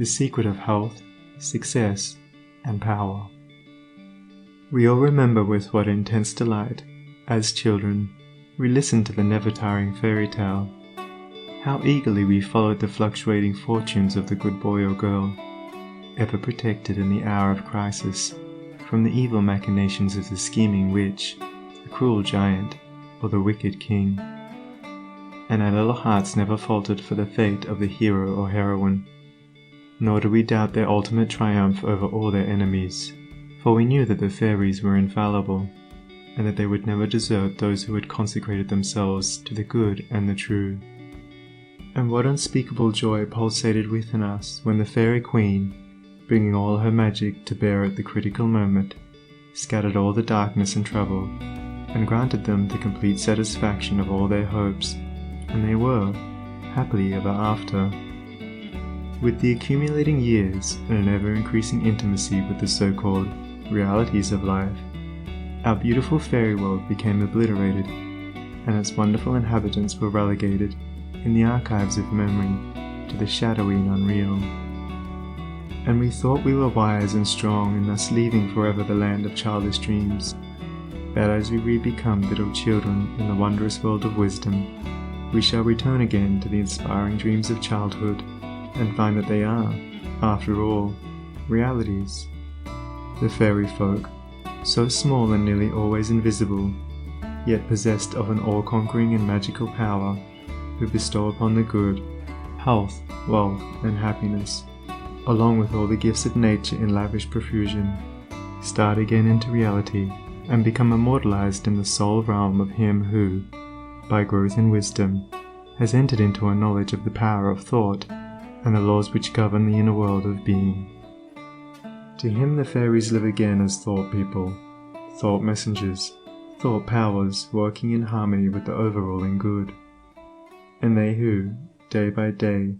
the secret of health, success, and power. We all remember with what intense delight, as children, we listened to the never-tiring fairy tale. How eagerly we followed the fluctuating fortunes of the good boy or girl, ever protected in the hour of crisis from the evil machinations of the scheming witch, the cruel giant, or the wicked king. And our little hearts never faltered for the fate of the hero or heroine, nor did we doubt their ultimate triumph over all their enemies, for we knew that the fairies were infallible, and that they would never desert those who had consecrated themselves to the good and the true. And what unspeakable joy pulsated within us when the fairy queen, bringing all her magic to bear at the critical moment, scattered all the darkness and trouble, and granted them the complete satisfaction of all their hopes, and they were, happily ever after. With the accumulating years and an ever-increasing intimacy with the so-called realities of life, our beautiful fairy world became obliterated, and its wonderful inhabitants were relegated, in the archives of memory, to the shadowy and unreal. And we thought we were wise and strong in thus leaving forever the land of childish dreams. But as we re-become little children in the wondrous world of wisdom, we shall return again to the inspiring dreams of childhood, and find that they are, after all, realities. The fairy folk, so small and nearly always invisible, yet possessed of an all-conquering and magical power, who bestow upon the good health, wealth, and happiness, along with all the gifts of nature in lavish profusion, start again into reality and become immortalized in the soul realm of him who, by growth in wisdom, has entered into a knowledge of the power of thought and the laws which govern the inner world of being. To him the fairies live again as thought people, thought messengers, thought powers working in harmony with the overruling good. And they who, day by day,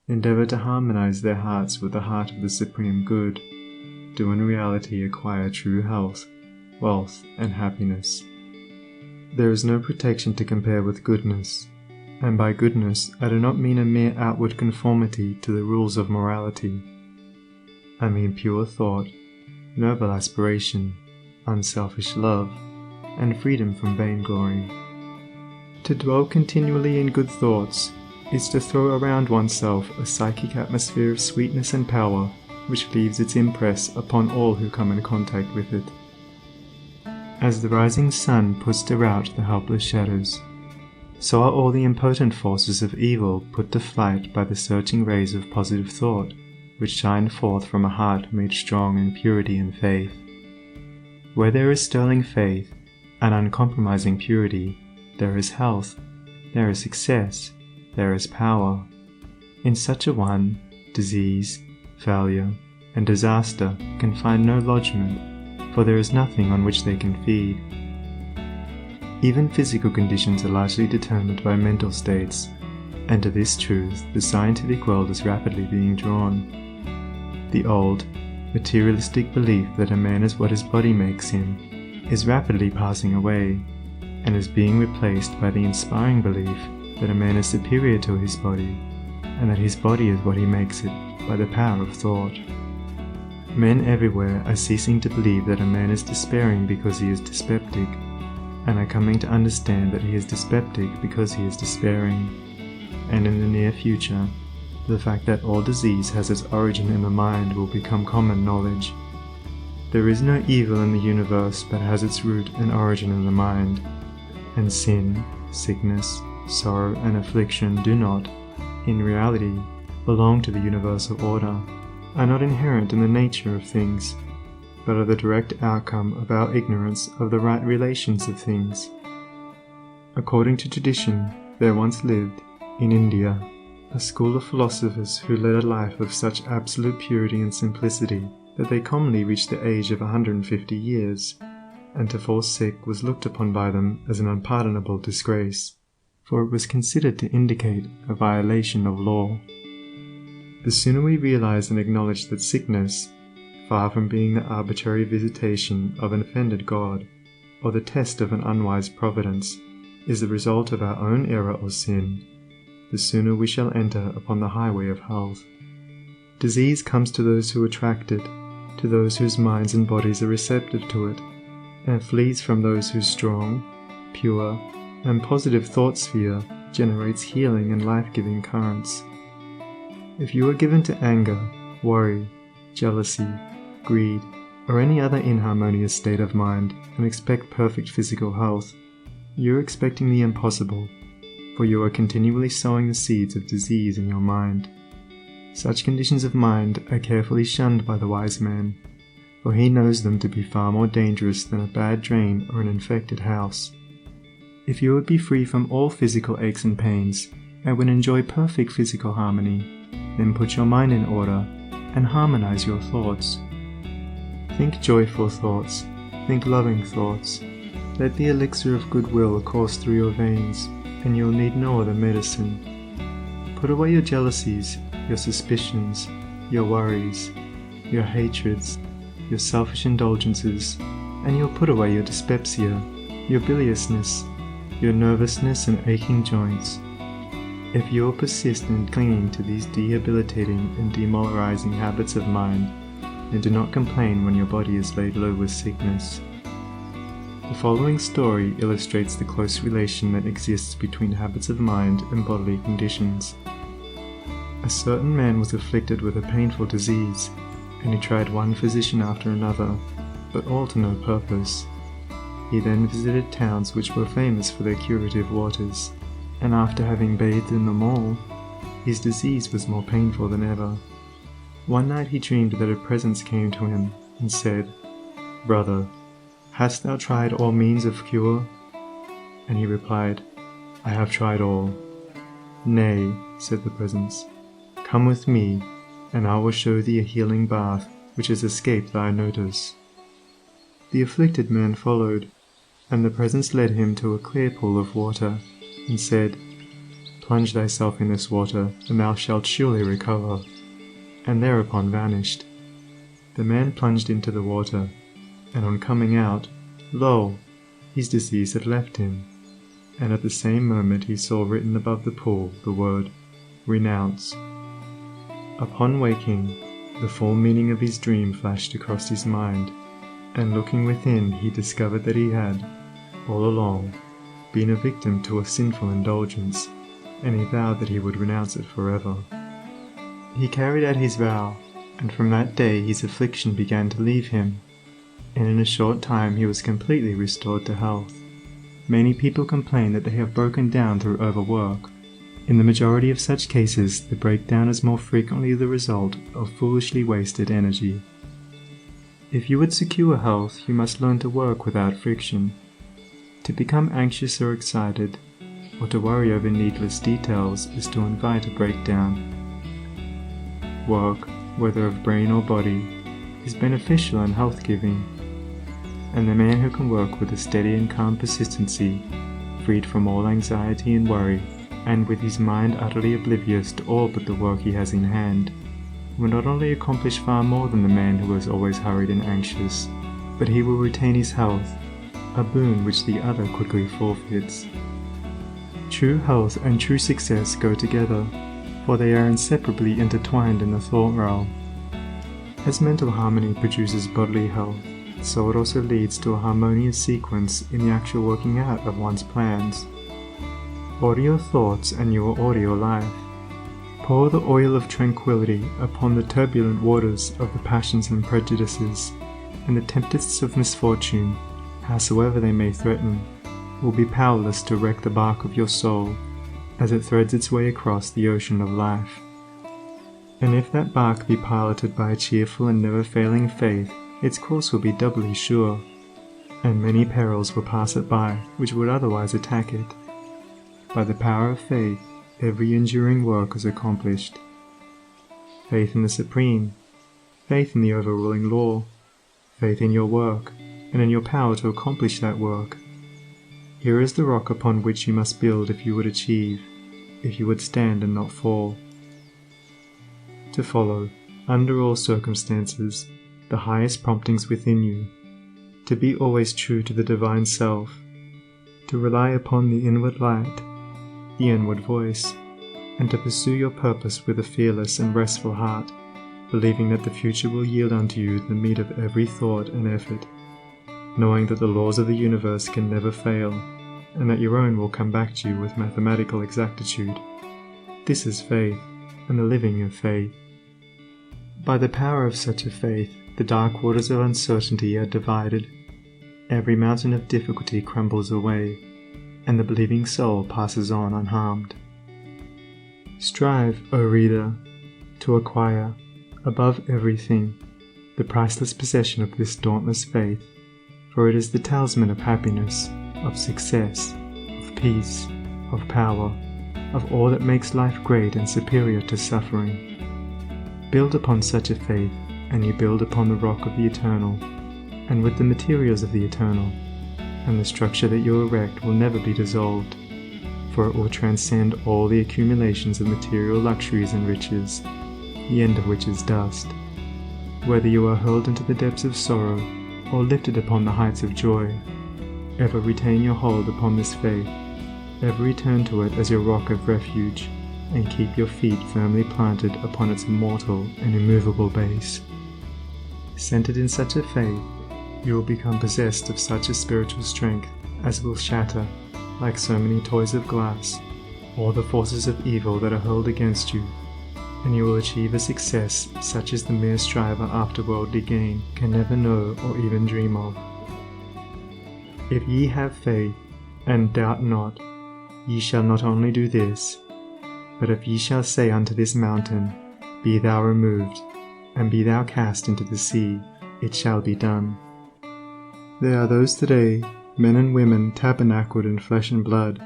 endeavor to harmonize their hearts with the heart of the supreme good, do in reality acquire true health, wealth, and happiness. There is no protection to compare with goodness, and by goodness I do not mean a mere outward conformity to the rules of morality. I mean pure thought, noble aspiration, unselfish love, and freedom from vainglory. To dwell continually in good thoughts is to throw around oneself a psychic atmosphere of sweetness and power which leaves its impress upon all who come in contact with it. As the rising sun puts to rout the helpless shadows, so are all the impotent forces of evil put to flight by the searching rays of positive thought which shine forth from a heart made strong in purity and faith. Where there is sterling faith and uncompromising purity, there is health, there is success, there is power. In such a one, disease, failure, and disaster can find no lodgment, for there is nothing on which they can feed. Even physical conditions are largely determined by mental states, and to this truth the scientific world is rapidly being drawn. The old, materialistic belief that a man is what his body makes him is rapidly passing away, and is being replaced by the inspiring belief that a man is superior to his body, and that his body is what he makes it by the power of thought. Men everywhere are ceasing to believe that a man is despairing because he is dyspeptic, and are coming to understand that he is dyspeptic because he is despairing. And in the near future, the fact that all disease has its origin in the mind will become common knowledge. There is no evil in the universe but has its root and origin in the mind, and sin, sickness, sorrow, and affliction do not, in reality, belong to the universal order, are not inherent in the nature of things, but are the direct outcome of our ignorance of the right relations of things. According to tradition, there once lived, in India, a school of philosophers who led a life of such absolute purity and simplicity that they commonly reached the age of 150 years, and to fall sick was looked upon by them as an unpardonable disgrace, for it was considered to indicate a violation of law. The sooner we realize and acknowledge that sickness, far from being the arbitrary visitation of an offended God, or the test of an unwise providence, is the result of our own error or sin, the sooner we shall enter upon the highway of health. Disease comes to those who attract it, to those whose minds and bodies are receptive to it, and flees from those whose strong, pure, and positive thought sphere generates healing and life-giving currents. If you are given to anger, worry, jealousy, greed, or any other inharmonious state of mind and expect perfect physical health, you are expecting the impossible, for you are continually sowing the seeds of disease in your mind. Such conditions of mind are carefully shunned by the wise man, for he knows them to be far more dangerous than a bad drain or an infected house. If you would be free from all physical aches and pains, and would enjoy perfect physical harmony, then put your mind in order and harmonize your thoughts. Think joyful thoughts, think loving thoughts. Let the elixir of goodwill course through your veins, and you'll need no other medicine. Put away your jealousies, your suspicions, your worries, your hatreds, your selfish indulgences, and you'll put away your dyspepsia, your biliousness, your nervousness and aching joints. If you will persist in clinging to these debilitating and demoralizing habits of mind, and do not complain when your body is laid low with sickness. The following story illustrates the close relation that exists between habits of mind and bodily conditions. A certain man was afflicted with a painful disease, and he tried one physician after another, but all to no purpose. He then visited towns which were famous for their curative waters, and after having bathed in them all, his disease was more painful than ever. One night he dreamed that a presence came to him and said, "Brother, hast thou tried all means of cure?" And he replied, "I have tried all." "Nay," said the presence, "come with me, and I will show thee a healing bath which has escaped thy notice." The afflicted man followed, and the presence led him to a clear pool of water, and said, "Plunge thyself in this water, and thou shalt surely recover," and thereupon vanished. The man plunged into the water, and on coming out, lo! his disease had left him, and at the same moment he saw written above the pool the word, "Renounce." Upon waking, the full meaning of his dream flashed across his mind, and looking within he discovered that he had, all along, been a victim to a sinful indulgence, and he vowed that he would renounce it forever. He carried out his vow, and from that day his affliction began to leave him, and in a short time he was completely restored to health. Many people complain that they have broken down through overwork. In the majority of such cases, the breakdown is more frequently the result of foolishly wasted energy. If you would secure health, you must learn to work without friction. To become anxious or excited, or to worry over needless details, is to invite a breakdown. Work, whether of brain or body, is beneficial and health-giving, and the man who can work with a steady and calm persistency, freed from all anxiety and worry, and with his mind utterly oblivious to all but the work he has in hand, will not only accomplish far more than the man who is always hurried and anxious, but he will retain his health, a boon which the other quickly forfeits. True health and true success go together, for they are inseparably intertwined in the thought realm. As mental harmony produces bodily health, so it also leads to a harmonious sequence in the actual working out of one's plans. Order your thoughts and you will order your life. Pour the oil of tranquility upon the turbulent waters of the passions and prejudices, and the tempests of misfortune, howsoever they may threaten, will be powerless to wreck the bark of your soul as it threads its way across the ocean of life. And if that bark be piloted by a cheerful and never-failing faith, its course will be doubly sure, and many perils will pass it by which would otherwise attack it. By the power of faith, every enduring work is accomplished. Faith in the Supreme, faith in the overruling law, faith in your work, and in your power to accomplish that work. Here is the rock upon which you must build if you would achieve, if you would stand and not fall. To follow, under all circumstances, the highest promptings within you, to be always true to the divine self, to rely upon the inward light, the inward voice, and to pursue your purpose with a fearless and restful heart, believing that the future will yield unto you the meat of every thought and effort, knowing that the laws of the universe can never fail, and that your own will come back to you with mathematical exactitude. This is faith, and the living of faith. By the power of such a faith, the dark waters of uncertainty are divided, every mountain of difficulty crumbles away, and the believing soul passes on unharmed. Strive, O reader, to acquire, above everything, the priceless possession of this dauntless faith, for it is the talisman of happiness, of success, of peace, of power, of all that makes life great and superior to suffering. Build upon such a faith, and you build upon the rock of the eternal, and with the materials of the eternal, and the structure that you erect will never be dissolved, for it will transcend all the accumulations of material luxuries and riches, the end of which is dust. Whether you are hurled into the depths of sorrow, or lifted upon the heights of joy, ever retain your hold upon this faith, ever return to it as your rock of refuge, and keep your feet firmly planted upon its immortal and immovable base. Centered in such a faith, you will become possessed of such a spiritual strength as will shatter, like so many toys of glass, all the forces of evil that are hurled against you, and you will achieve a success such as the mere striver after worldly gain can never know or even dream of. If ye have faith, and doubt not, ye shall not only do this, but if ye shall say unto this mountain, Be thou removed, and be thou cast into the sea, it shall be done. There are those today, men and women tabernacled in flesh and blood,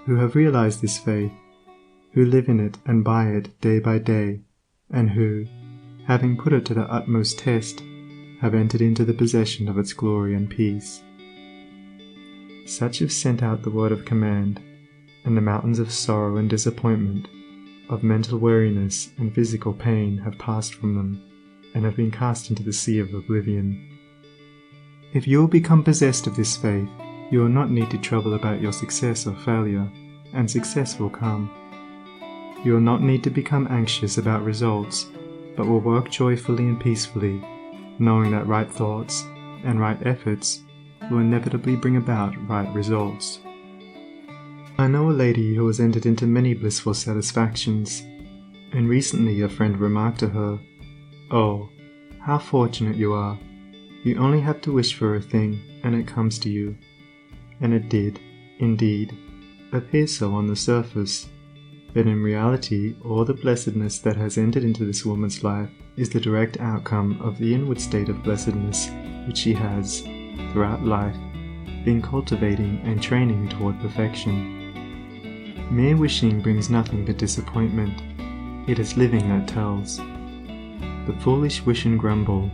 who have realized this faith, who live in it and by it day by day, and who, having put it to the utmost test, have entered into the possession of its glory and peace. Such have sent out the word of command, and the mountains of sorrow and disappointment, of mental weariness and physical pain have passed from them, and have been cast into the sea of oblivion. If you will become possessed of this faith, you will not need to trouble about your success or failure, and success will come. You will not need to become anxious about results, but will work joyfully and peacefully, knowing that right thoughts and right efforts will inevitably bring about right results. I know a lady who has entered into many blissful satisfactions, and recently a friend remarked to her, "Oh, how fortunate you are. You only have to wish for a thing, and it comes to you." And it did, indeed, appear so on the surface, but in reality all the blessedness that has entered into this woman's life is the direct outcome of the inward state of blessedness which she has, throughout life, been cultivating and training toward perfection. Mere wishing brings nothing but disappointment. It is living that tells. The foolish wish and grumble,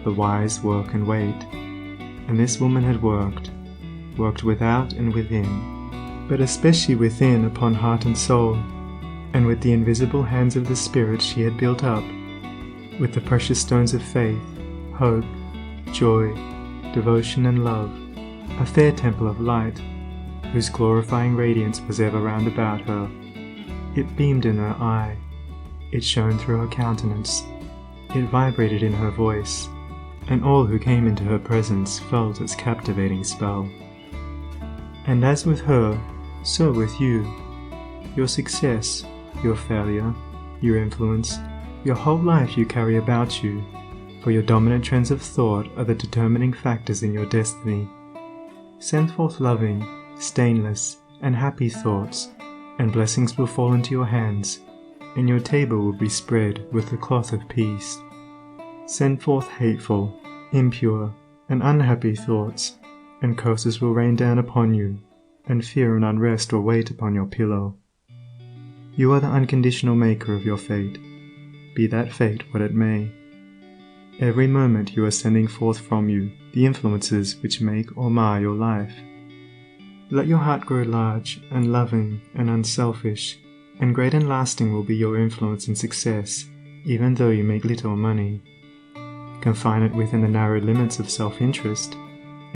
the wise work and wait, and this woman had worked without and within, but especially within upon heart and soul, and with the invisible hands of the Spirit she had built up, with the precious stones of faith, hope, joy, devotion and love, a fair temple of light, whose glorifying radiance was ever round about her. It beamed in her eye, it shone through her countenance, it vibrated in her voice, and all who came into her presence felt its captivating spell. And as with her, so with you. Your success, your failure, your influence, your whole life you carry about you, for your dominant trends of thought are the determining factors in your destiny. Send forth loving, stainless, and happy thoughts, and blessings will fall into your hands, and your table will be spread with the cloth of peace. Send forth hateful, impure, and unhappy thoughts, and curses will rain down upon you, and fear and unrest will wait upon your pillow. You are the unconditional maker of your fate, be that fate what it may. Every moment you are sending forth from you the influences which make or mar your life. Let your heart grow large and loving and unselfish, and great and lasting will be your influence and success, even though you make little money. Confine it within the narrow limits of self-interest,